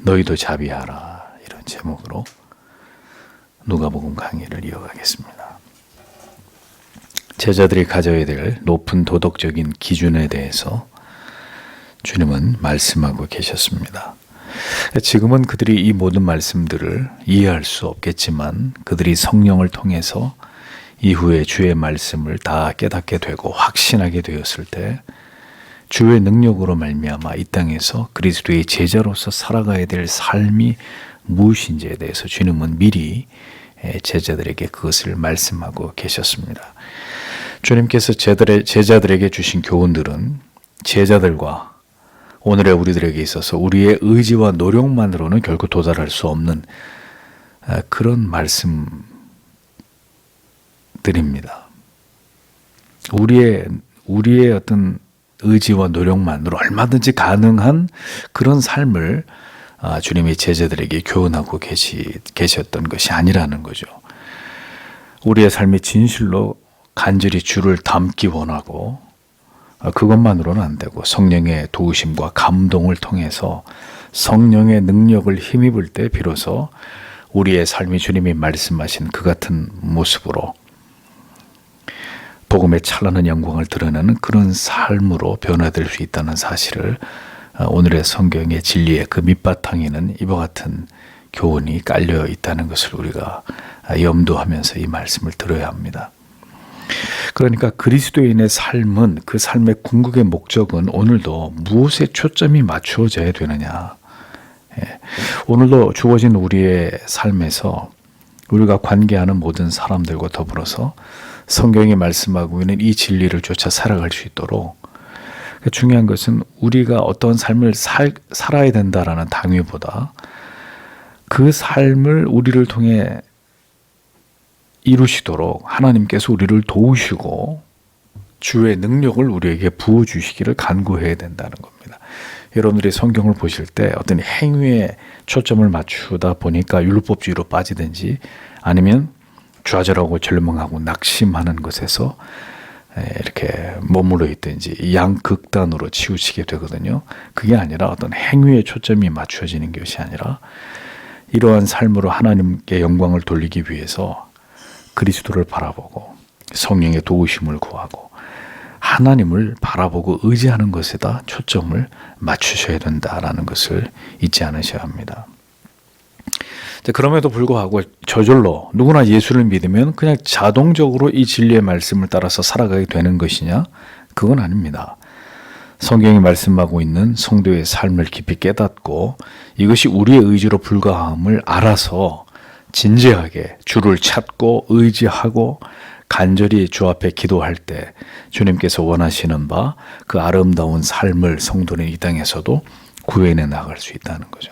너희도 자비하라. 이런 제목으로 누가복음 강의를 이어가겠습니다. 제자들이 가져야 될 높은 도덕적인 기준에 대해서 주님은 말씀하고 계셨습니다. 지금은 그들이 이 모든 말씀들을 이해할 수 없겠지만 그들이 성령을 통해서 이후에 주의 말씀을 다 깨닫게 되고 확신하게 되었을 때 주의 능력으로 말미암아 이 땅에서 그리스도의 제자로서 살아가야 될 삶이 무엇인지에 대해서 주님은 미리 제자들에게 그것을 말씀하고 계셨습니다. 주님께서 제자들에게 주신 교훈들은 제자들과 오늘의 우리들에게 있어서 우리의 의지와 노력만으로는 결코 도달할 수 없는 그런 말씀들입니다. 우리의 어떤 의지와 노력만으로 얼마든지 가능한 그런 삶을 주님이 제자들에게 교훈하고 계셨던 것이 아니라는 거죠. 우리의 삶이 진실로 간절히 주를 닮기 원하고 그것만으로는 안 되고 성령의 도우심과 감동을 통해서 성령의 능력을 힘입을 때 비로소 우리의 삶이 주님이 말씀하신 그 같은 모습으로 복음의 찬란한 영광을 드러내는 그런 삶으로 변화될 수 있다는 사실을 오늘의 성경의 진리의 그 밑바탕에는 이와 같은 교훈이 깔려 있다는 것을 우리가 염두하면서 이 말씀을 들어야 합니다. 그러니까 그리스도인의 삶은 그 삶의 궁극의 목적은 오늘도 무엇에 초점이 맞추어져야 되느냐. 오늘도 주어진 우리의 삶에서 우리가 관계하는 모든 사람들과 더불어서 성경이 말씀하고 있는 이 진리를 쫓아 살아갈 수 있도록 중요한 것은 우리가 어떤 삶을 살아야 된다라는 당위보다 그 삶을 우리를 통해 이루시도록 하나님께서 우리를 도우시고 주의 능력을 우리에게 부어주시기를 간구해야 된다는 겁니다. 여러분들이 성경을 보실 때 어떤 행위에 초점을 맞추다 보니까 율법주의로 빠지든지 아니면 좌절하고 절망하고 낙심하는 것에서 이렇게 머물러 있든지 양극단으로 치우치게 되거든요. 그게 아니라 어떤 행위에 초점이 맞춰지는 것이 아니라 이러한 삶으로 하나님께 영광을 돌리기 위해서 그리스도를 바라보고 성령의 도우심을 구하고 하나님을 바라보고 의지하는 것에다 초점을 맞추셔야 된다라는 것을 잊지 않으셔야 합니다. 그럼에도 불구하고 저절로 누구나 예수를 믿으면 그냥 자동적으로 이 진리의 말씀을 따라서 살아가게 되는 것이냐? 그건 아닙니다. 성경이 말씀하고 있는 성도의 삶을 깊이 깨닫고 이것이 우리의 의지로 불가함을 알아서 진지하게 주를 찾고 의지하고 간절히 주 앞에 기도할 때 주님께서 원하시는 바 그 아름다운 삶을 성도는 이 땅에서도 구해내 나갈 수 있다는 거죠.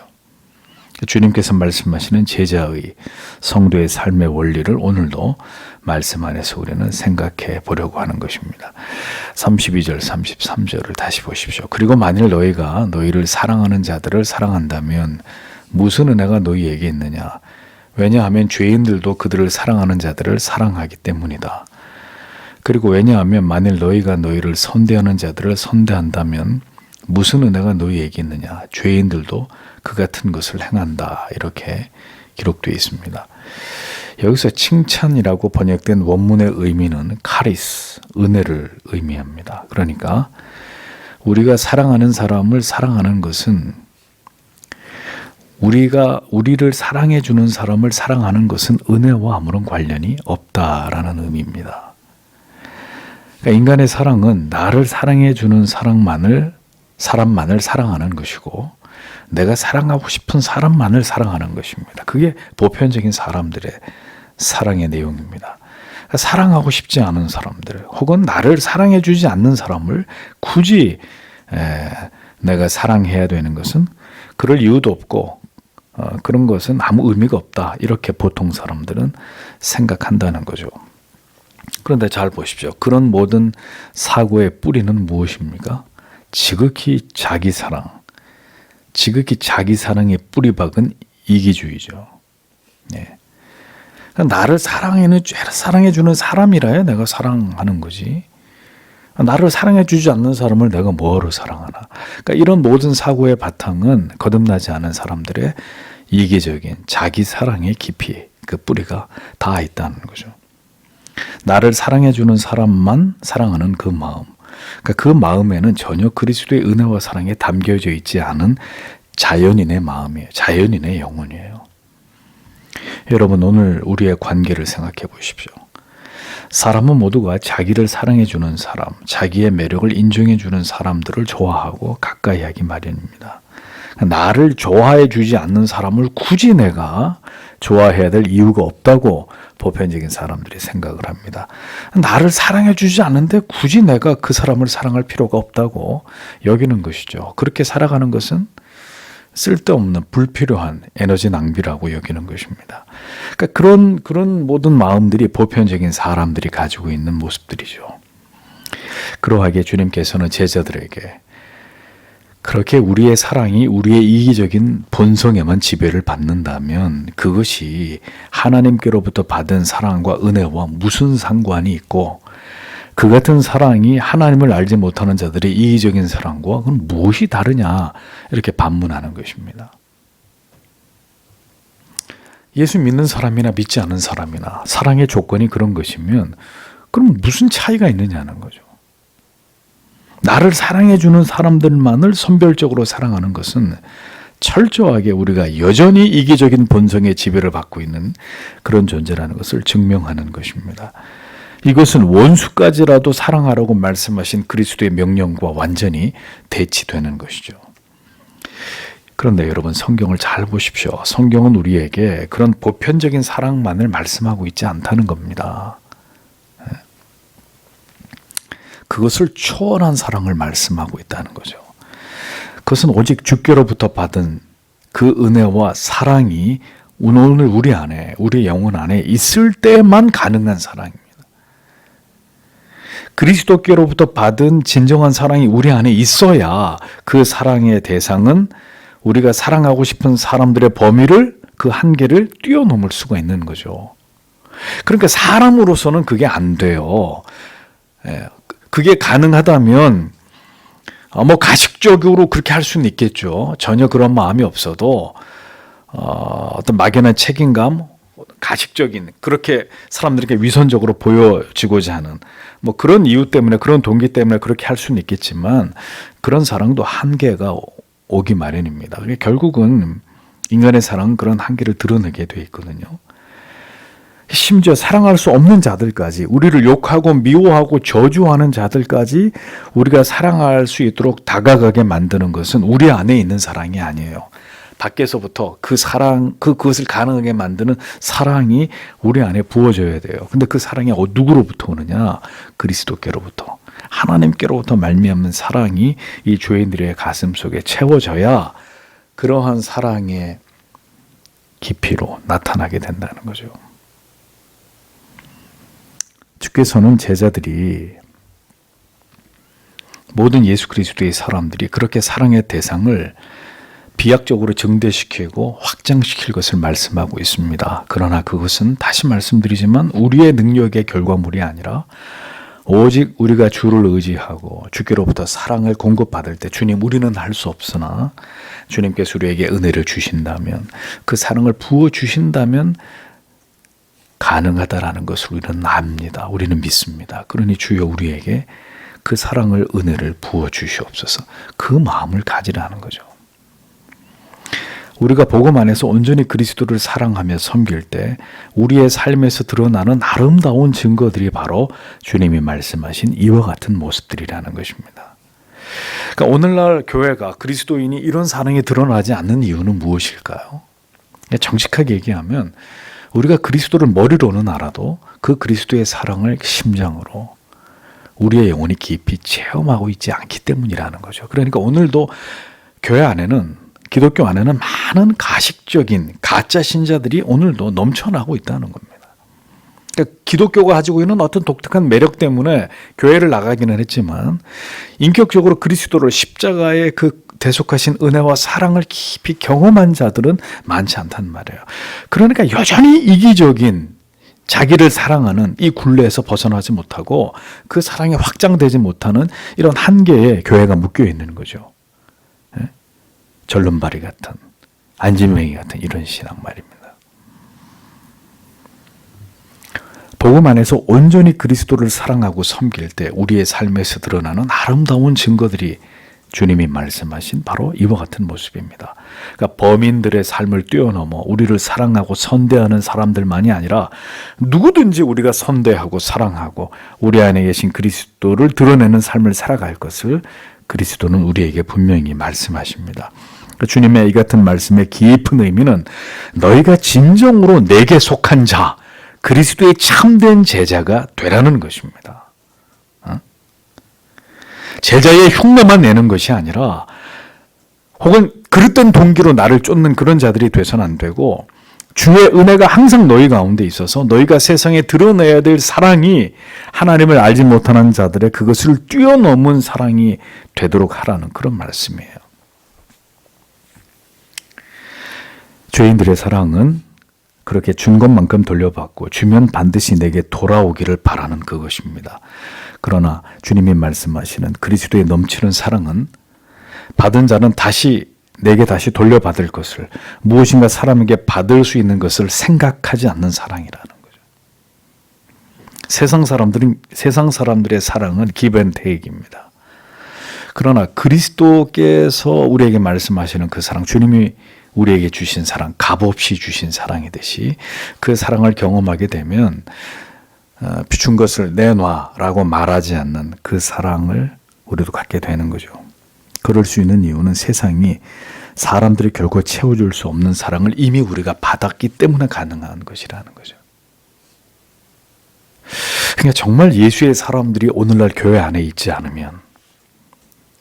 주님께서 말씀하시는 제자의 성도의 삶의 원리를 오늘도 말씀 안에서 우리는 생각해 보려고 하는 것입니다. 32절 33절을 다시 보십시오. 그리고 만일 너희가 너희를 사랑하는 자들을 사랑한다면 무슨 은혜가 너희에게 있느냐? 왜냐하면 죄인들도 그들을 사랑하는 자들을 사랑하기 때문이다. 그리고 왜냐하면 만일 너희가 너희를 선대하는 자들을 선대한다면 무슨 은혜가 너희에게 있느냐? 죄인들도 그 같은 것을 행한다. 이렇게 기록되어 있습니다. 여기서 칭찬이라고 번역된 원문의 의미는 카리스, 은혜를 의미합니다. 그러니까 우리가 사랑하는 사람을 사랑하는 것은 우리를 사랑해 주는 사람을 사랑하는 것은 은혜와 아무런 관련이 없다라는 의미입니다. 그러니까 인간의 사랑은 나를 사랑해 주는 사람만을 사랑하는 것이고 내가 사랑하고 싶은 사람만을 사랑하는 것입니다. 그게 보편적인 사람들의 사랑의 내용입니다. 그러니까 사랑하고 싶지 않은 사람들 혹은 나를 사랑해 주지 않는 사람을 굳이 내가 사랑해야 되는 것은 그럴 이유도 없고 그런 것은 아무 의미가 없다. 이렇게 보통 사람들은 생각한다는 거죠. 그런데 잘 보십시오. 그런 모든 사고의 뿌리는 무엇입니까? 지극히 자기 사랑의 뿌리박은 이기주의죠. 네. 나를 사랑해 주는 사람이라야 내가 사랑하는 거지. 나를 사랑해주지 않는 사람을 내가 뭐하러 사랑하나. 그러니까 이런 모든 사고의 바탕은 거듭나지 않은 사람들의 이기적인 자기 사랑의 깊이, 그 뿌리가 다 있다는 거죠. 나를 사랑해주는 사람만 사랑하는 그 마음, 그러니까 그 마음에는 전혀 그리스도의 은혜와 사랑에 담겨져 있지 않은 자연인의 마음이에요. 자연인의 영혼이에요. 여러분, 오늘 우리의 관계를 생각해 보십시오. 사람은 모두가 자기를 사랑해주는 사람, 자기의 매력을 인정해주는 사람들을 좋아하고 가까이 하기 마련입니다. 나를 좋아해주지 않는 사람을 굳이 내가 좋아해야 될 이유가 없다고 보편적인 사람들이 생각을 합니다. 나를 사랑해주지 않는데 굳이 내가 그 사람을 사랑할 필요가 없다고 여기는 것이죠. 그렇게 살아가는 것은 쓸데없는 불필요한 에너지 낭비라고 여기는 것입니다. 그러니까 그런 모든 마음들이 보편적인 사람들이 가지고 있는 모습들이죠. 그러하게 주님께서는 제자들에게 그렇게 우리의 사랑이 우리의 이기적인 본성에만 지배를 받는다면 그것이 하나님께로부터 받은 사랑과 은혜와 무슨 상관이 있고, 그 같은 사랑이 하나님을 알지 못하는 자들의 이기적인 사랑과 그건 무엇이 다르냐, 이렇게 반문하는 것입니다. 예수 믿는 사람이나 믿지 않은 사람이나 사랑의 조건이 그런 것이면 그럼 무슨 차이가 있느냐는 거죠. 나를 사랑해주는 사람들만을 선별적으로 사랑하는 것은 철저하게 우리가 여전히 이기적인 본성의 지배를 받고 있는 그런 존재라는 것을 증명하는 것입니다. 이것은 원수까지라도 사랑하라고 말씀하신 그리스도의 명령과 완전히 대치되는 것이죠. 그런데 여러분, 성경을 잘 보십시오. 성경은 우리에게 그런 보편적인 사랑만을 말씀하고 있지 않다는 겁니다. 그것을 초월한 사랑을 말씀하고 있다는 거죠. 그것은 오직 주께로부터 받은 그 은혜와 사랑이 오늘 우리 안에, 우리 영혼 안에 있을 때만 가능한 사랑입니다. 그리스도께로부터 받은 진정한 사랑이 우리 안에 있어야 그 사랑의 대상은 우리가 사랑하고 싶은 사람들의 범위를, 그 한계를 뛰어넘을 수가 있는 거죠. 그러니까 사람으로서는 그게 안 돼요. 그게 가능하다면 가식적으로 그렇게 할 수는 있겠죠. 전혀 그런 마음이 없어도 어떤 막연한 책임감, 가식적인, 그렇게 사람들에게 위선적으로 보여지고자 하는 그런 이유 때문에, 그런 동기 때문에 그렇게 할 수는 있겠지만 그런 사랑도 한계가 오기 마련입니다. 결국은 인간의 사랑은 그런 한계를 드러내게 돼 있거든요. 심지어 사랑할 수 없는 자들까지, 우리를 욕하고 미워하고 저주하는 자들까지 우리가 사랑할 수 있도록 다가가게 만드는 것은 우리 안에 있는 사랑이 아니에요. 밖에서부터 그 사랑, 그것을 가능하게 만드는 사랑이 우리 안에 부어져야 돼요. 근데 그 사랑이 누구로부터 오느냐? 그리스도께로부터, 하나님께로부터 말미암는 사랑이 이 죄인들의 가슴 속에 채워져야 그러한 사랑의 깊이로 나타나게 된다는 거죠. 주께서는 제자들이, 모든 예수 그리스도의 사람들이 그렇게 사랑의 대상을 비약적으로 증대시키고 확장시킬 것을 말씀하고 있습니다. 그러나 그것은 다시 말씀드리지만 우리의 능력의 결과물이 아니라 오직 우리가 주를 의지하고 주께로부터 사랑을 공급받을 때, 주님, 우리는 할 수 없으나 주님께서 우리에게 은혜를 주신다면, 그 사랑을 부어주신다면 가능하다라는 것을 우리는 압니다. 우리는 믿습니다. 그러니 주여 우리에게 그 사랑을, 은혜를 부어주시옵소서. 그 마음을 가지라는 거죠. 우리가 복음 안에서 온전히 그리스도를 사랑하며 섬길 때 우리의 삶에서 드러나는 아름다운 증거들이 바로 주님이 말씀하신 이와 같은 모습들이라는 것입니다. 그러니까 오늘날 교회가, 그리스도인이 이런 사랑이 드러나지 않는 이유는 무엇일까요? 정직하게 얘기하면 우리가 그리스도를 머리로는 알아도 그 그리스도의 사랑을 심장으로 우리의 영혼이 깊이 체험하고 있지 않기 때문이라는 거죠. 그러니까 오늘도 교회 안에는, 기독교 안에는 많은 가식적인 가짜 신자들이 오늘도 넘쳐나고 있다는 겁니다. 그러니까 기독교가 가지고 있는 어떤 독특한 매력 때문에 교회를 나가기는 했지만 인격적으로 그리스도를, 십자가의 그 대속하신 은혜와 사랑을 깊이 경험한 자들은 많지 않단 말이에요. 그러니까 여전히 이기적인 자기를 사랑하는 이 굴레에서 벗어나지 못하고 그 사랑이 확장되지 못하는 이런 한계에 교회가 묶여 있는 거죠. 절름발이 같은, 안진뱅이 같은 이런 신앙 말입니다. 복음 안에서 온전히 그리스도를 사랑하고 섬길 때 우리의 삶에서 드러나는 아름다운 증거들이 주님이 말씀하신 바로 이와 같은 모습입니다. 그러니까 범인들의 삶을 뛰어넘어 우리를 사랑하고 선대하는 사람들만이 아니라 누구든지 우리가 선대하고 사랑하고 우리 안에 계신 그리스도를 드러내는 삶을 살아갈 것을 그리스도는 우리에게 분명히 말씀하십니다. 주님의 이 같은 말씀의 깊은 의미는 너희가 진정으로 내게 속한 자, 그리스도의 참된 제자가 되라는 것입니다. 제자의 흉내만 내는 것이 아니라 혹은 그릇된 동기로 나를 쫓는 그런 자들이 돼서는 안 되고 주의 은혜가 항상 너희 가운데 있어서 너희가 세상에 드러내야 될 사랑이 하나님을 알지 못하는 자들의 그것을 뛰어넘은 사랑이 되도록 하라는 그런 말씀이에요. 죄인들의 사랑은 그렇게 준 것만큼 돌려받고 주면 반드시 내게 돌아오기를 바라는 그것입니다. 그러나 주님이 말씀하시는 그리스도의 넘치는 사랑은 받은 자는 내게 다시 돌려받을 것을, 무엇인가 사람에게 받을 수 있는 것을 생각하지 않는 사랑이라는 거죠. 세상 사람들의 사랑은 give and take입니다. 그러나 그리스도께서 우리에게 말씀하시는 그 사랑, 주님이 우리에게 주신 사랑, 값없이 주신 사랑이듯이 그 사랑을 경험하게 되면 준 것을 내놔라고 말하지 않는 그 사랑을 우리도 갖게 되는 거죠. 그럴 수 있는 이유는 세상이 사람들이 결코 채워줄 수 없는 사랑을 이미 우리가 받았기 때문에 가능한 것이라는 거죠. 그러니까 정말 예수의 사람들이 오늘날 교회 안에 있지 않으면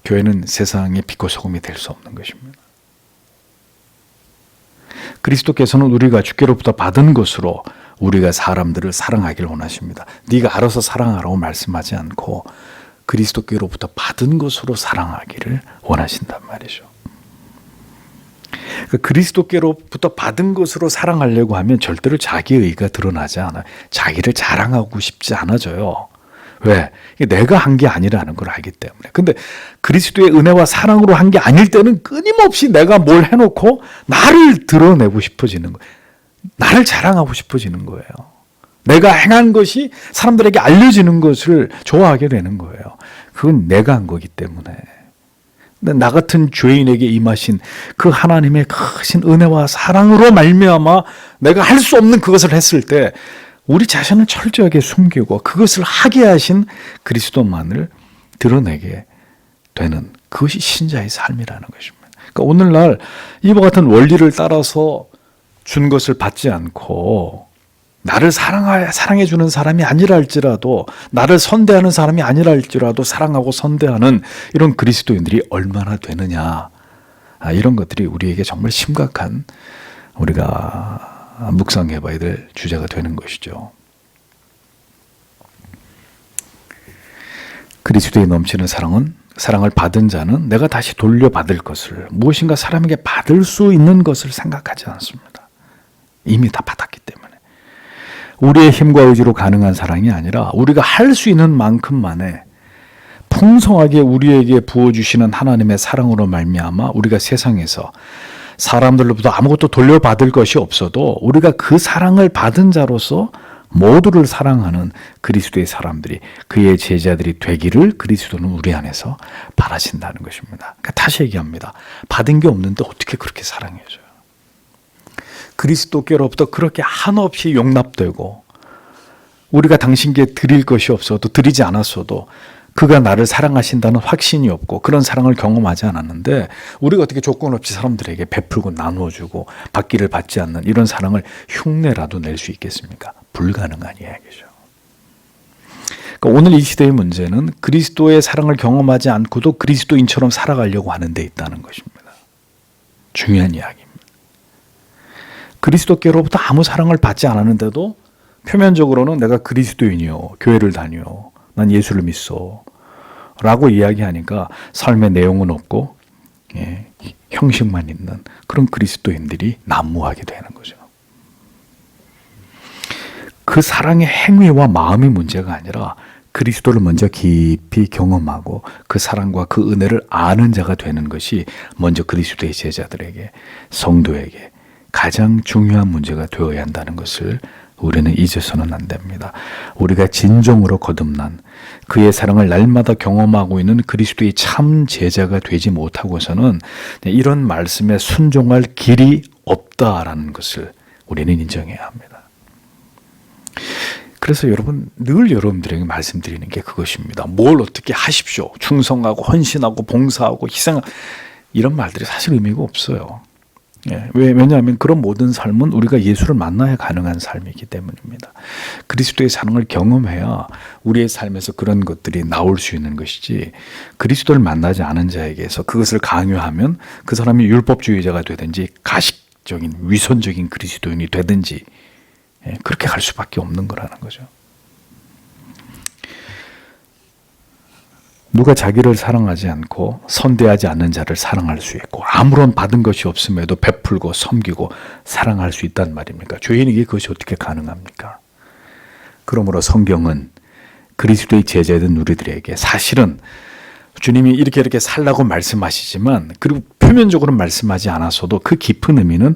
교회는 세상의 빛과 소금이 될 수 없는 것입니다. 그리스도께서는 우리가 주께로부터 받은 것으로 우리가 사람들을 사랑하기를 원하십니다. 네가 알아서 사랑하라고 말씀하지 않고 그리스도께로부터 받은 것으로 사랑하기를 원하신단 말이죠. 그리스도께로부터 받은 것으로 사랑하려고 하면 절대로 자기의 의가 드러나지 않아요. 자기를 자랑하고 싶지 않아져요. 왜? 내가 한 게 아니라는 걸 알기 때문에. 근데 그리스도의 은혜와 사랑으로 한 게 아닐 때는 끊임없이 내가 뭘 해놓고 나를 드러내고 싶어지는 거예요. 나를 자랑하고 싶어지는 거예요. 내가 행한 것이 사람들에게 알려지는 것을 좋아하게 되는 거예요. 그건 내가 한 거기 때문에. 근데 나 같은 죄인에게 임하신 그 하나님의 크신 은혜와 사랑으로 말미암아 내가 할 수 없는 그것을 했을 때 우리 자신을 철저하게 숨기고 그것을 하게 하신 그리스도만을 드러내게 되는 그것이 신자의 삶이라는 것입니다. 그러니까 오늘날 이와 같은 원리를 따라서 준 것을 받지 않고 나를 사랑해 주는 사람이 아니라 할지라도 나를 선대하는 사람이 아니라 할지라도 사랑하고 선대하는 이런 그리스도인들이 얼마나 되느냐. 이런 것들이 우리에게 정말 심각한 우리가 묵상해 봐야 될 주제가 되는 것이죠. 그리스도의 넘치는 사랑을 받은 자는 내가 다시 돌려받을 것을, 무엇인가 사람에게 받을 수 있는 것을 생각하지 않습니다. 이미 다 받았기 때문에. 우리의 힘과 의지로 가능한 사랑이 아니라 우리가 할 수 있는 만큼만에 풍성하게 우리에게 부어주시는 하나님의 사랑으로 말미암아 우리가 세상에서 사람들로부터 아무것도 돌려받을 것이 없어도 우리가 그 사랑을 받은 자로서 모두를 사랑하는 그리스도의 사람들이, 그의 제자들이 되기를 그리스도는 우리 안에서 바라신다는 것입니다. 그러니까 다시 얘기합니다. 받은 게 없는데 어떻게 그렇게 사랑해줘요? 그리스도께로부터 그렇게 한없이 용납되고 우리가 당신께 드릴 것이 없어도, 드리지 않았어도 그가 나를 사랑하신다는 확신이 없고 그런 사랑을 경험하지 않았는데 우리가 어떻게 조건 없이 사람들에게 베풀고 나누어주고 받기를 받지 않는 이런 사랑을 흉내라도 낼 수 있겠습니까? 불가능한 이야기죠. 그러니까 오늘 이 시대의 문제는 그리스도의 사랑을 경험하지 않고도 그리스도인처럼 살아가려고 하는 데 있다는 것입니다. 중요한 이야기입니다. 그리스도께로부터 아무 사랑을 받지 않았는데도 표면적으로는 내가 그리스도인이요, 교회를 다녀, 난 예수를 믿어 라고 이야기하니까 삶의 내용은 없고 형식만 있는 그런 그리스도인들이 난무하게 되는 거죠. 그 사랑의 행위와 마음이 문제가 아니라 그리스도를 먼저 깊이 경험하고 그 사랑과 그 은혜를 아는 자가 되는 것이 먼저 그리스도의 제자들에게, 성도에게 가장 중요한 문제가 되어야 한다는 것을 우리는 잊어서는 안 됩니다. 우리가 진정으로 거듭난 그의 사랑을 날마다 경험하고 있는 그리스도의 참 제자가 되지 못하고서는 이런 말씀에 순종할 길이 없다라는 것을 우리는 인정해야 합니다. 그래서 여러분, 늘 여러분들에게 말씀드리는 게 그것입니다. 뭘 어떻게 하십시오. 충성하고 헌신하고 봉사하고 희생하고 이런 말들이 사실 의미가 없어요. 왜냐하면 그런 모든 삶은 우리가 예수를 만나야 가능한 삶이기 때문입니다. 그리스도의 사랑을 경험해야 우리의 삶에서 그런 것들이 나올 수 있는 것이지, 그리스도를 만나지 않은 자에게서 그것을 강요하면 그 사람이 율법주의자가 되든지 가식적인 위선적인 그리스도인이 되든지 그렇게 갈 수밖에 없는 거라는 거죠. 누가 자기를 사랑하지 않고 선대하지 않는 자를 사랑할 수 있고 아무런 받은 것이 없음에도 베풀고 섬기고 사랑할 수 있단 말입니까? 죄인에게 그것이 어떻게 가능합니까? 그러므로 성경은 그리스도의 제자된 우리들에게 사실은 주님이 이렇게 살라고 말씀하시지만, 그리고 표면적으로 말씀하지 않았어도 그 깊은 의미는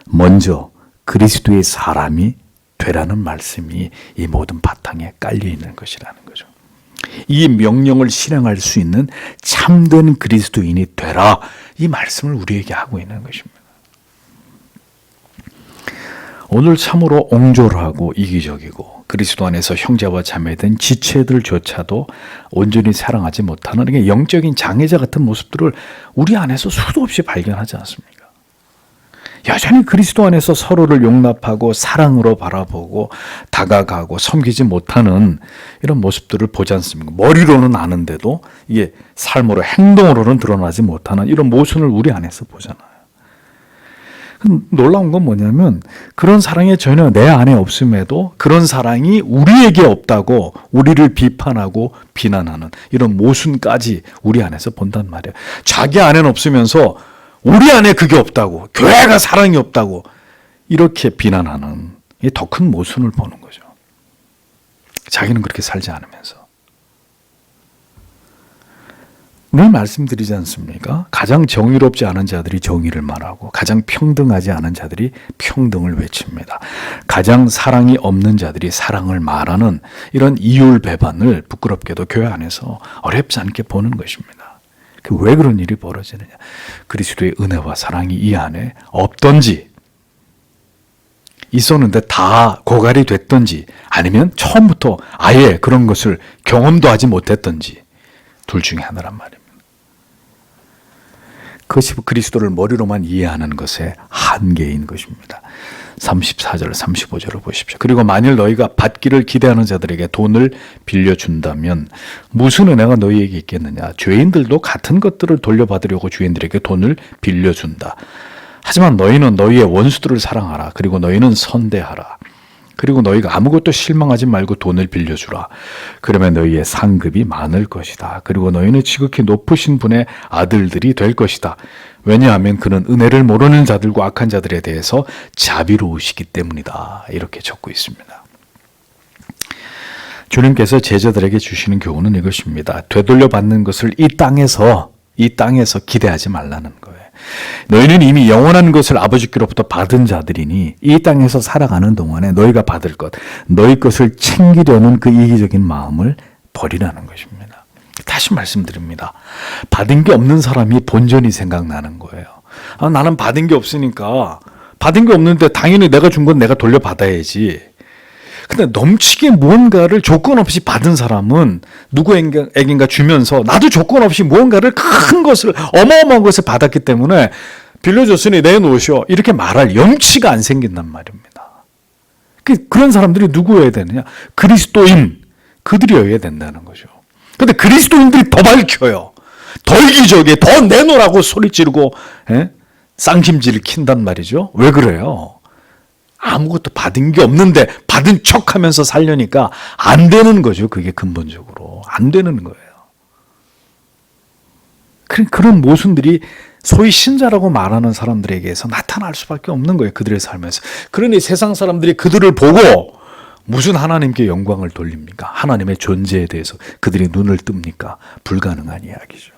먼저 그리스도의 사람이 되라는 말씀이 이 모든 바탕에 깔려 있는 것이라는 거죠. 이 명령을 실행할 수 있는 참된 그리스도인이 되라, 이 말씀을 우리에게 하고 있는 것입니다. 오늘 참으로 옹졸하고 이기적이고 그리스도 안에서 형제와 자매된 지체들조차도 온전히 사랑하지 못하는 영적인 장애자 같은 모습들을 우리 안에서 수도 없이 발견하지 않습니까? 여전히 그리스도 안에서 서로를 용납하고 사랑으로 바라보고 다가가고 섬기지 못하는 이런 모습들을 보지 않습니까? 머리로는 아는데도 이게 삶으로, 행동으로는 드러나지 못하는 이런 모순을 우리 안에서 보잖아요. 놀라운 건 뭐냐면, 그런 사랑이 전혀 내 안에 없음에도 그런 사랑이 우리에게 없다고 우리를 비판하고 비난하는 이런 모순까지 우리 안에서 본단 말이에요. 자기 안에는 없으면서 우리 안에 그게 없다고, 교회가 사랑이 없다고 이렇게 비난하는 더 큰 모순을 보는 거죠. 자기는 그렇게 살지 않으면서. 늘 말씀드리지 않습니까? 가장 정의롭지 않은 자들이 정의를 말하고 가장 평등하지 않은 자들이 평등을 외칩니다. 가장 사랑이 없는 자들이 사랑을 말하는 이런 이율배반을 부끄럽게도 교회 안에서 어렵지 않게 보는 것입니다. 왜 그런 일이 벌어지느냐? 그리스도의 은혜와 사랑이 이 안에 없던지, 있었는데 다 고갈이 됐던지, 아니면 처음부터 아예 그런 것을 경험도 하지 못했던지, 둘 중에 하나란 말입니다. 그것이 그리스도를 머리로만 이해하는 것의 한계인 것입니다. 34절, 35절을 보십시오. 그리고 만일 너희가 받기를 기대하는 자들에게 돈을 빌려준다면 무슨 은혜가 너희에게 있겠느냐? 죄인들도 같은 것들을 돌려받으려고 주인들에게 돈을 빌려준다. 하지만 너희는 너희의 원수들을 사랑하라. 그리고 너희는 선대하라. 그리고 너희가 아무것도 실망하지 말고 돈을 빌려주라. 그러면 너희의 상급이 많을 것이다. 그리고 너희는 지극히 높으신 분의 아들들이 될 것이다. 왜냐하면 그는 은혜를 모르는 자들과 악한 자들에 대해서 자비로우시기 때문이다. 이렇게 적고 있습니다. 주님께서 제자들에게 주시는 교훈은 이것입니다. 되돌려 받는 것을 이 땅에서 기대하지 말라는 거예요. 너희는 이미 영원한 것을 아버지께로부터 받은 자들이니 이 땅에서 살아가는 동안에 너희가 받을 것, 너희 것을 챙기려는 그 이기적인 마음을 버리라는 것입니다. 다시 말씀드립니다. 받은 게 없는 사람이 본전이 생각나는 거예요. 나는 받은 게 없으니까, 받은 게 없는데 당연히 내가 준 건 내가 돌려받아야지. 근데 넘치게 무언가를 조건 없이 받은 사람은 누구에겐가 주면서 나도 조건 없이 무언가를 큰 것을, 어마어마한 것을 받았기 때문에 빌려줬으니 내놓으시오, 이렇게 말할 염치가 안 생긴단 말입니다. 그런 사람들이 누구여야 되느냐? 그리스도인, 그들이어야 된다는 거죠. 근데 그리스도인들이 더 밝혀요. 더 이기적이에, 더 내놓으라고 소리 지르고 쌍심지를 킨단 말이죠. 왜 그래요? 아무것도 받은 게 없는데 받은 척하면서 살려니까 안 되는 거죠. 그게 근본적으로 안 되는 거예요. 그런 모순들이 소위 신자라고 말하는 사람들에게서 나타날 수밖에 없는 거예요. 그들의 삶에서. 그러니 세상 사람들이 그들을 보고 무슨 하나님께 영광을 돌립니까? 하나님의 존재에 대해서 그들이 눈을 뜹니까? 불가능한 이야기죠.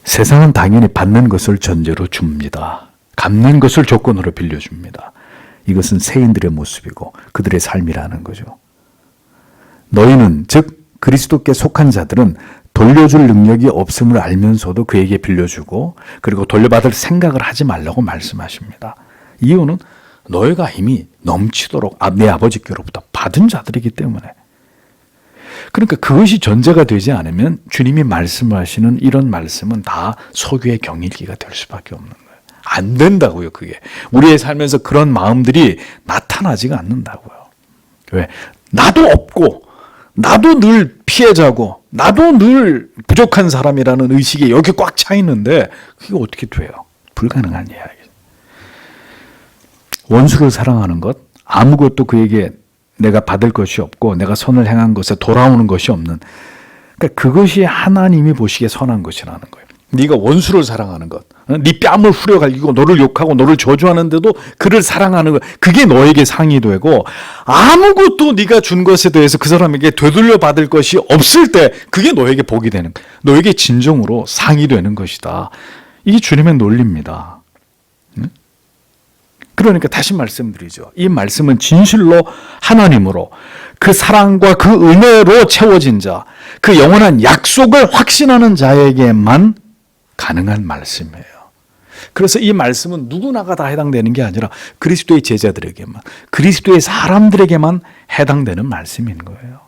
세상은 당연히 받는 것을 전제로 줍니다. 갚는 것을 조건으로 빌려줍니다. 이것은 세인들의 모습이고 그들의 삶이라는 거죠. 너희는 즉 그리스도께 속한 자들은 돌려줄 능력이 없음을 알면서도 그에게 빌려주고 그리고 돌려받을 생각을 하지 말라고 말씀하십니다. 이유는 너희가 이미 넘치도록 내 아버지께로부터 받은 자들이기 때문에. 그러니까 그것이 전제가 되지 않으면 주님이 말씀하시는 이런 말씀은 다 소유의 경일기가 될 수밖에 없는 거예요. 안 된다고요, 그게. 우리의 삶에서 그런 마음들이 나타나지가 않는다고요. 왜? 나도 없고 나도 늘 피해자고 나도 늘 부족한 사람이라는 의식이 여기 꽉 차 있는데 그게 어떻게 돼요? 불가능한 이야기죠. 원수를 사랑하는 것, 아무것도 그에게 내가 받을 것이 없고 내가 선을 행한 것에 돌아오는 것이 없는, 그러니까 그것이 하나님이 보시기에 선한 것이라는 거예요. 네가 원수를 사랑하는 것, 네 뺨을 후려갈기고 너를 욕하고 너를 저주하는데도 그를 사랑하는 것, 그게 너에게 상이 되고 아무것도 네가 준 것에 대해서 그 사람에게 되돌려 받을 것이 없을 때 그게 너에게 복이 되는, 너에게 진정으로 상이 되는 것이다. 이게 주님의 논리입니다. 그러니까 다시 말씀드리죠. 이 말씀은 진실로 하나님으로 그 사랑과 그 은혜로 채워진 자, 그 영원한 약속을 확신하는 자에게만 가능한 말씀이에요. 그래서 이 말씀은 누구나가 다 해당되는 게 아니라 그리스도의 제자들에게만, 그리스도의 사람들에게만 해당되는 말씀인 거예요.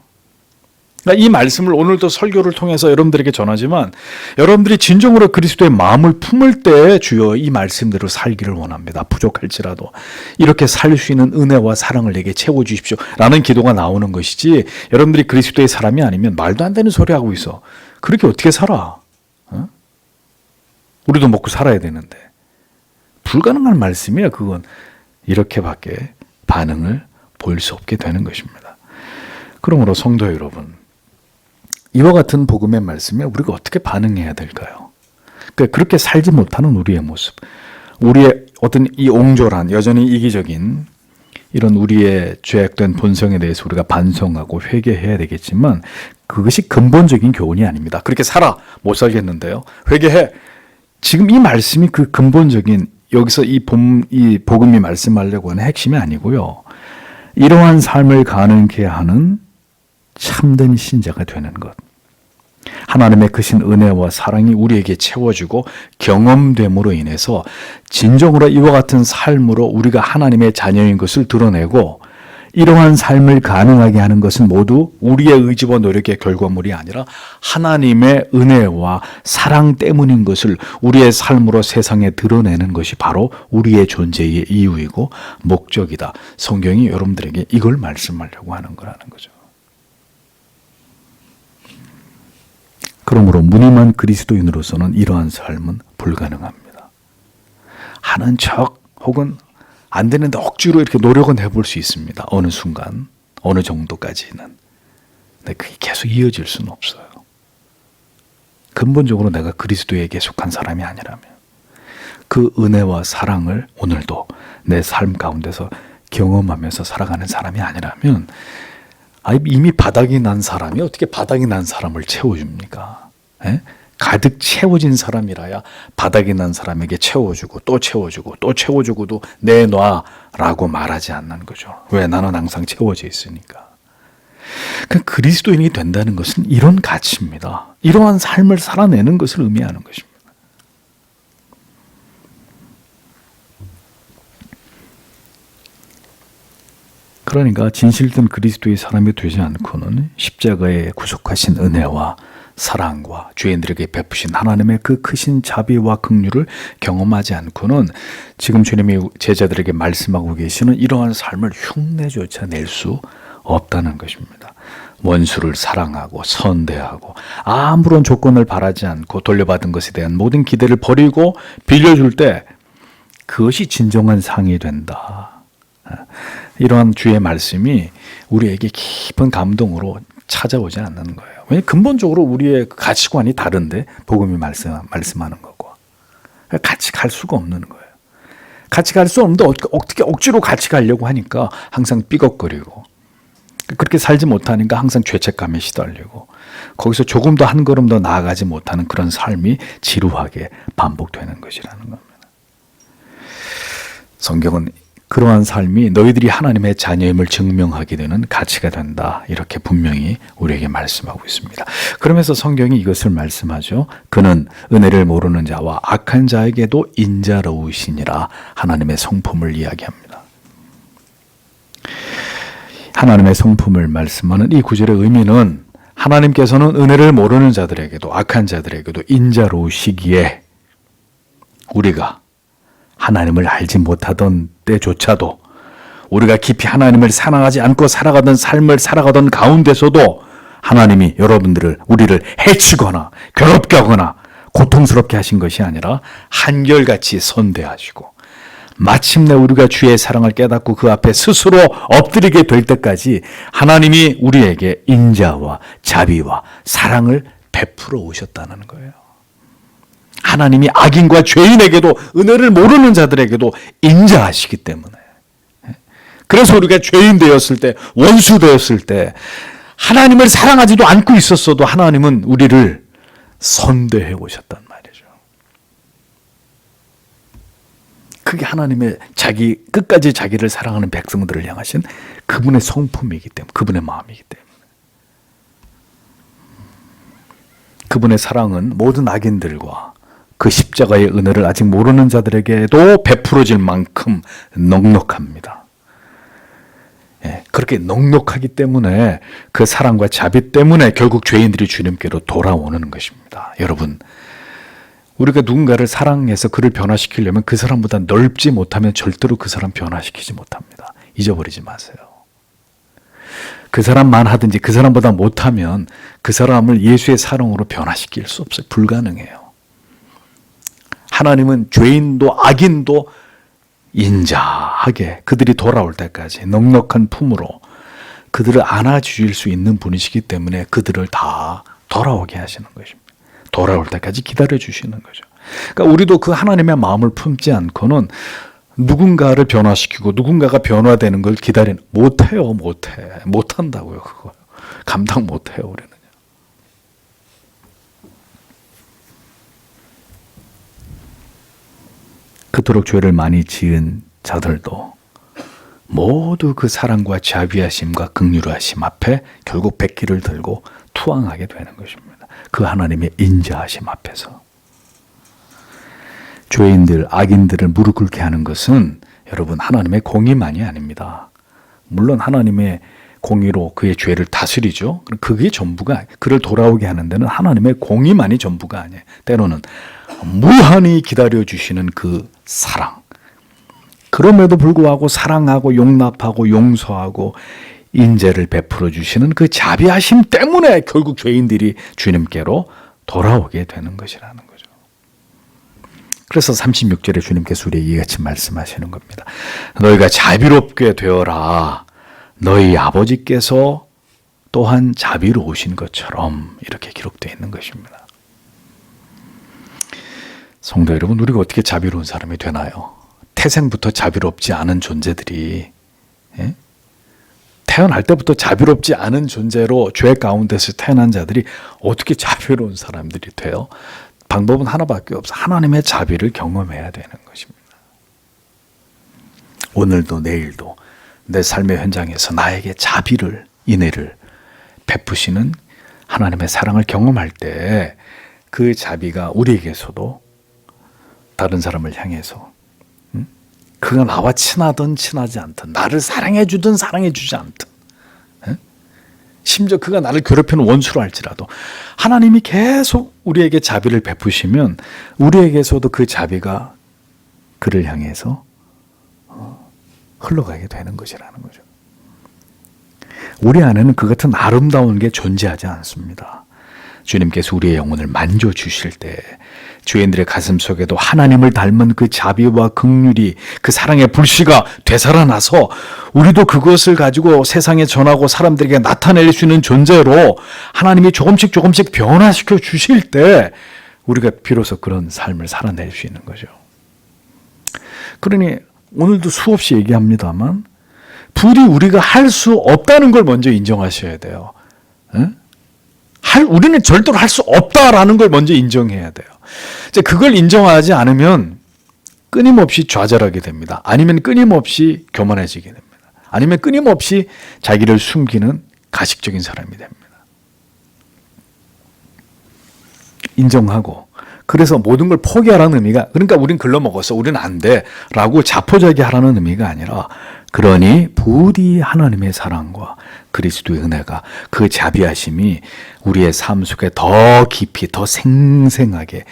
그러니까 이 말씀을 오늘도 설교를 통해서 여러분들에게 전하지만 여러분들이 진정으로 그리스도의 마음을 품을 때 주여 이 말씀대로 살기를 원합니다. 부족할지라도 이렇게 살 수 있는 은혜와 사랑을 내게 채워주십시오 라는 기도가 나오는 것이지, 여러분들이 그리스도의 사람이 아니면 말도 안 되는 소리 하고 있어. 그렇게 어떻게 살아? 우리도 먹고 살아야 되는데. 불가능한 말씀이야 그건. 이렇게밖에 반응을 보일 수 없게 되는 것입니다. 그러므로 성도 여러분, 이와 같은 복음의 말씀에 우리가 어떻게 반응해야 될까요? 그러니까 그렇게 살지 못하는 우리의 모습, 우리의 어떤 이 옹졸한 여전히 이기적인 이런 우리의 죄악된 본성에 대해서 우리가 반성하고 회개해야 되겠지만 그것이 근본적인 교훈이 아닙니다. 그렇게 살아 못 살겠는데요, 회개해. 지금 이 말씀이 그 근본적인, 여기서 이 복음이 말씀하려고 하는 핵심이 아니고요, 이러한 삶을 가능케 하는 참된 신자가 되는 것, 하나님의 크신 은혜와 사랑이 우리에게 채워지고 경험됨으로 인해서 진정으로 이와 같은 삶으로 우리가 하나님의 자녀인 것을 드러내고, 이러한 삶을 가능하게 하는 것은 모두 우리의 의지와 노력의 결과물이 아니라 하나님의 은혜와 사랑 때문인 것을 우리의 삶으로 세상에 드러내는 것이 바로 우리의 존재의 이유이고 목적이다. 성경이 여러분들에게 이걸 말씀하려고 하는 거라는 거죠. 그러므로 무늬만 그리스도인으로서는 이러한 삶은 불가능합니다. 하는 척 혹은 안 되는데 억지로 이렇게 노력은 해볼 수 있습니다. 어느 순간, 어느 정도까지는. 근데 그게 계속 이어질 수는 없어요. 근본적으로 내가 그리스도에게 속한 사람이 아니라면, 그 은혜와 사랑을 오늘도 내 삶 가운데서 경험하면서 살아가는 사람이 아니라면, 이미 바닥이 난 사람이 어떻게 바닥이 난 사람을 채워줍니까? 에? 가득 채워진 사람이라야 바닥이 난 사람에게 채워주고 또 채워주고 또 채워주고도 내놔라고 말하지 않는 거죠. 왜? 나는 항상 채워져 있으니까. 그러니까 그리스도인이 된다는 것은 이런 가치입니다. 이러한 삶을 살아내는 것을 의미하는 것입니다. 그러니까 진실된 그리스도의 사람이 되지 않고는 십자가에 구속하신 은혜와 사랑과 죄인들에게 베푸신 하나님의 그 크신 자비와 긍휼을 경험하지 않고는 지금 주님이 제자들에게 말씀하고 계시는 이러한 삶을 흉내조차 낼 수 없다는 것입니다. 원수를 사랑하고 선대하고 아무런 조건을 바라지 않고 돌려받은 것에 대한 모든 기대를 버리고 빌려줄 때 그것이 진정한 상이 된다. 이러한 주의 말씀이 우리에게 깊은 감동으로 찾아오지 않는 거예요. 왜냐하면 근본적으로 우리의 가치관이 다른데 복음이 말씀하는 거고 같이 갈 수가 없는 거예요. 같이 갈 수 없는데 어떻게 억지로 같이 가려고 하니까 항상 삐걱거리고, 그렇게 살지 못하니까 항상 죄책감에 시달리고, 거기서 조금 더 한 걸음 더 나아가지 못하는 그런 삶이 지루하게 반복되는 것이라는 겁니다. 성경은 그러한 삶이 너희들이 하나님의 자녀임을 증명하게 되는 가치가 된다, 이렇게 분명히 우리에게 말씀하고 있습니다. 그러면서 성경이 이것을 말씀하죠. 그는 은혜를 모르는 자와 악한 자에게도 인자로우시니라. 하나님의 성품을 이야기합니다. 하나님의 성품을 말씀하는 이 구절의 의미는, 하나님께서는 은혜를 모르는 자들에게도 악한 자들에게도 인자로우시기에 우리가 하나님을 알지 못하던 때조차도, 우리가 깊이 하나님을 사랑하지 않고 살아가던 삶을 살아가던 가운데서도 하나님이 우리를 해치거나 괴롭게 하거나 고통스럽게 하신 것이 아니라 한결같이 선대하시고, 마침내 우리가 주의 사랑을 깨닫고 그 앞에 스스로 엎드리게 될 때까지 하나님이 우리에게 인자와 자비와 사랑을 베풀어 오셨다는 거예요. 하나님이 악인과 죄인에게도, 은혜를 모르는 자들에게도 인자하시기 때문에, 그래서 우리가 죄인 되었을 때, 원수 되었을 때, 하나님을 사랑하지도 않고 있었어도 하나님은 우리를 선대해 오셨단 말이죠. 그게 하나님의 끝까지 자기를 사랑하는 백성들을 향하신 그분의 성품이기 때문에, 그분의 마음이기 때문에. 그분의 사랑은 모든 악인들과 그 십자가의 은혜를 아직 모르는 자들에게도 베풀어질 만큼 넉넉합니다. 그렇게 넉넉하기 때문에, 그 사랑과 자비 때문에 결국 죄인들이 주님께로 돌아오는 것입니다. 여러분, 우리가 누군가를 사랑해서 그를 변화시키려면 그 사람보다 넓지 못하면 절대로 그 사람 변화시키지 못합니다. 잊어버리지 마세요. 그 사람만 하든지 그 사람보다 못하면 그 사람을 예수의 사랑으로 변화시킬 수 없어요. 불가능해요. 하나님은 죄인도 악인도 인자하게 그들이 돌아올 때까지 넉넉한 품으로 그들을 안아주실 수 있는 분이시기 때문에 그들을 다 돌아오게 하시는 것입니다. 돌아올 때까지 기다려주시는 거죠. 그러니까 우리도 그 하나님의 마음을 품지 않고는 누군가를 변화시키고 누군가가 변화되는 걸 못한다고요. 그거 감당 못해요. 우리는. 그토록 죄를 많이 지은 자들도 모두 그 사랑과 자비하심과 긍휼하심 앞에 결국 백기를 들고 투항하게 되는 것입니다. 그 하나님의 인자하심 앞에서. 죄인들, 악인들을 무릎 꿇게 하는 것은 여러분 하나님의 공의만이 아닙니다. 물론 하나님의 공의로 그의 죄를 다스리죠. 그게 전부가, 그를 돌아오게 하는 데는 하나님의 공의만이 전부가 아니에요. 때로는 무한히 기다려주시는 그 사랑. 그럼에도 불구하고 사랑하고 용납하고 용서하고 인재를 베풀어 주시는 그 자비하심 때문에 결국 죄인들이 주님께로 돌아오게 되는 것이라는 거죠. 그래서 36절에 주님께서 우리에게 이같이 말씀하시는 겁니다. 너희가 자비롭게 되어라. 너희 아버지께서 또한 자비로우신 것처럼, 이렇게 기록되어 있는 것입니다. 성도 여러분, 우리가 어떻게 자비로운 사람이 되나요? 태생부터 자비롭지 않은 존재들이, 태어날 때부터 자비롭지 않은 존재로 죄 가운데서 태어난 자들이 어떻게 자비로운 사람들이 돼요? 방법은 하나밖에 없어. 하나님의 자비를 경험해야 되는 것입니다. 오늘도 내일도 내 삶의 현장에서 나에게 자비를, 인애를 베푸시는 하나님의 사랑을 경험할 때 그 자비가 우리에게서도 다른 사람을 향해서, 그가 나와 친하든 친하지 않든, 나를 사랑해 주든 사랑해 주지 않든, 심지어 그가 나를 괴롭히는 원수로 할지라도 하나님이 계속 우리에게 자비를 베푸시면 우리에게서도 그 자비가 그를 향해서 흘러가게 되는 것이라는 거죠. 우리 안에는 그 같은 아름다운 게 존재하지 않습니다. 주님께서 우리의 영혼을 만져주실 때 죄인들의 가슴 속에도 하나님을 닮은 그 자비와 긍휼이, 그 사랑의 불씨가 되살아나서 우리도 그것을 가지고 세상에 전하고 사람들에게 나타낼 수 있는 존재로 하나님이 조금씩 변화시켜 주실 때 우리가 비로소 그런 삶을 살아낼 수 있는 거죠. 그러니 오늘도 수없이 얘기합니다만 부디 우리가 할 수 없다는 걸 먼저 인정하셔야 돼요. 우리는 절대로 할 수 없다라는 걸 먼저 인정해야 돼요. 이제 그걸 인정하지 않으면 끊임없이 좌절하게 됩니다. 아니면 끊임없이 교만해지게 됩니다. 아니면 끊임없이 자기를 숨기는 가식적인 사람이 됩니다. 인정하고 그래서 모든 걸 포기하라는 의미가 그러니까 우린 글러먹었어. 우린 안 돼. 라고 자포자기하라는 의미가 아니라 그러니 부디 하나님의 사랑과 그리스도의 은혜가 그 자비하심이 우리의 삶 속에 더 깊이 더 생생하게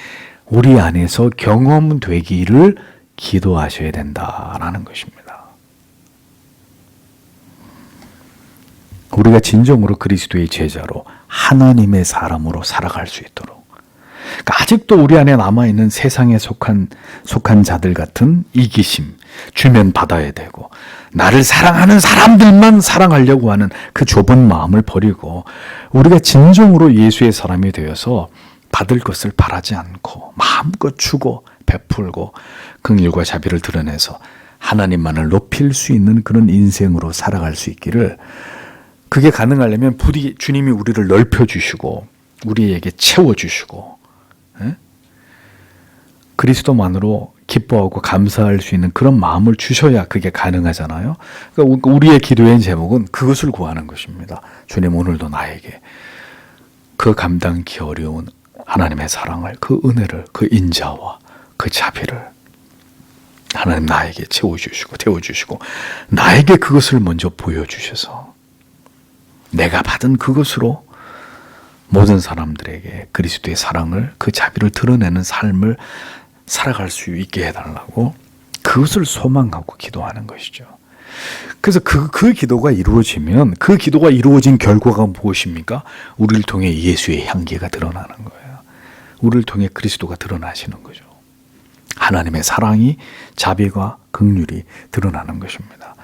우리 안에서 경험되기를 기도하셔야 된다라는 것입니다. 우리가 진정으로 그리스도의 제자로 하나님의 사람으로 살아갈 수 있도록 그러니까 아직도 우리 안에 남아있는 세상에 속한 자들 같은 이기심, 주면 받아야 되고 나를 사랑하는 사람들만 사랑하려고 하는 그 좁은 마음을 버리고 우리가 진정으로 예수의 사람이 되어서 받을 것을 바라지 않고 마음껏 주고 베풀고 긍휼과 자비를 드러내서 하나님만을 높일 수 있는 그런 인생으로 살아갈 수 있기를 그게 가능하려면 부디 주님이 우리를 넓혀주시고 우리에게 채워주시고 그리스도만으로 기뻐하고 감사할 수 있는 그런 마음을 주셔야 그게 가능하잖아요. 그러니까 우리의 기도의 제목은 그것을 구하는 것입니다. 주님 오늘도 나에게 그 감당기 어려운 하나님의 사랑을 그 은혜를 그 인자와 그 자비를 하나님 나에게 채워주시고 태워주시고 나에게 그것을 먼저 보여주셔서 내가 받은 그것으로 모든 사람들에게 그리스도의 사랑을 그 자비를 드러내는 삶을 살아갈 수 있게 해달라고 그것을 소망하고 기도하는 것이죠. 그래서 그 기도가 이루어지면 그 기도가 이루어진 결과가 무엇입니까? 우리를 통해 예수의 향기가 드러나는 거예요. 우리를 통해 그리스도가 드러나시는 거죠. 하나님의 사랑이 자비가 긍휼이 드러나는 것입니다.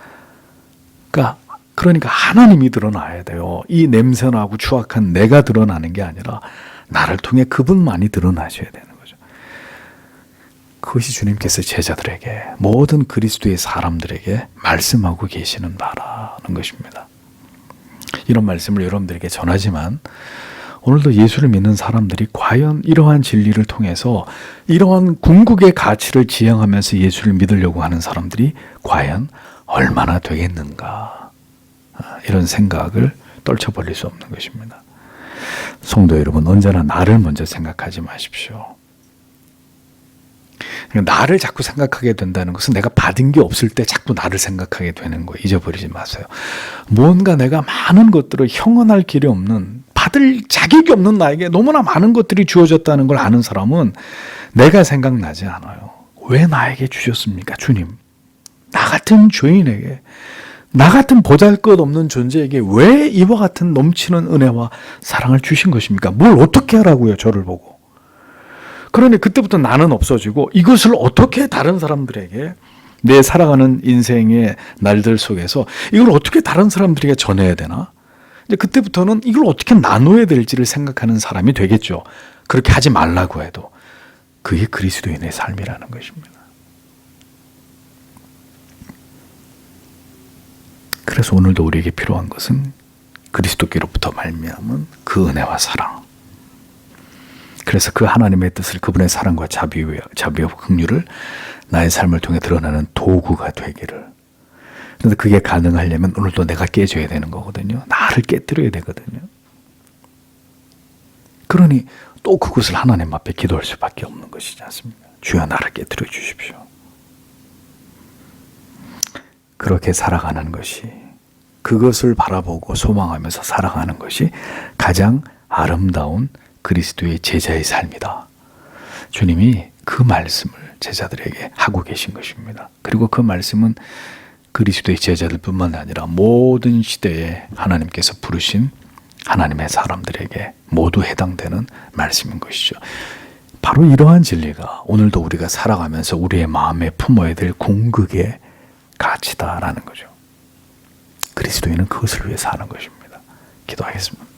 그러니까 하나님이 드러나야 돼요. 이 냄새나고 추악한 내가 드러나는 게 아니라 나를 통해 그분만이 드러나셔야 되는 거죠. 그것이 주님께서 제자들에게 모든 그리스도의 사람들에게 말씀하고 계시는 바라는 것입니다. 이런 말씀을 여러분들에게 전하지만 오늘도 예수를 믿는 사람들이 과연 이러한 진리를 통해서 이러한 궁극의 가치를 지향하면서 예수를 믿으려고 하는 사람들이 과연 얼마나 되겠는가 이런 생각을 떨쳐버릴 수 없는 것입니다. 성도 여러분 언제나 나를 먼저 생각하지 마십시오. 나를 자꾸 생각하게 된다는 것은 내가 받은 게 없을 때 자꾸 나를 생각하게 되는 거예요. 잊어버리지 마세요. 뭔가 내가 많은 것들을 형언할 길이 없는 받을 자격이 없는 나에게 너무나 많은 것들이 주어졌다는 걸 아는 사람은 내가 생각나지 않아요. 왜 나에게 주셨습니까? 주님. 나 같은 죄인에게 나 같은 보잘것없는 존재에게 왜 이와 같은 넘치는 은혜와 사랑을 주신 것입니까? 뭘 어떻게 하라고요, 저를 보고. 그러니 그때부터 나는 없어지고 이것을 어떻게 다른 사람들에게 내 살아가는 인생의 날들 속에서 이걸 어떻게 다른 사람들에게 전해야 되나? 이제 그때부터는 이걸 어떻게 나눠야 될지를 생각하는 사람이 되겠죠. 그렇게 하지 말라고 해도 그게 그리스도인의 삶이라는 것입니다. 그래서 오늘도 우리에게 필요한 것은 그리스도께로부터 말미암은 그 은혜와 사랑. 그래서 그 하나님의 뜻을 그분의 사랑과 자비와 긍휼을 나의 삶을 통해 드러나는 도구가 되기를. 그런데 그게 가능하려면 오늘도 내가 깨져야 되는 거거든요. 나를 깨뜨려야 되거든요. 그러니 또 그것을 하나님 앞에 기도할 수밖에 없는 것이지 않습니까? 주여 나를 깨뜨려 주십시오. 그렇게 살아가는 것이 그것을 바라보고 소망하면서 살아가는 것이 가장 아름다운 그리스도의 제자의 삶이다. 주님이 그 말씀을 제자들에게 하고 계신 것입니다. 그리고 그 말씀은 그리스도의 제자들뿐만 아니라 모든 시대에 하나님께서 부르신 하나님의 사람들에게 모두 해당되는 말씀인 것이죠. 바로 이러한 진리가 오늘도 우리가 살아가면서 우리의 마음에 품어야 될 궁극의 가치다라는 거죠. 그리스도인은 그것을 위해 사는 것입니다. 기도하겠습니다.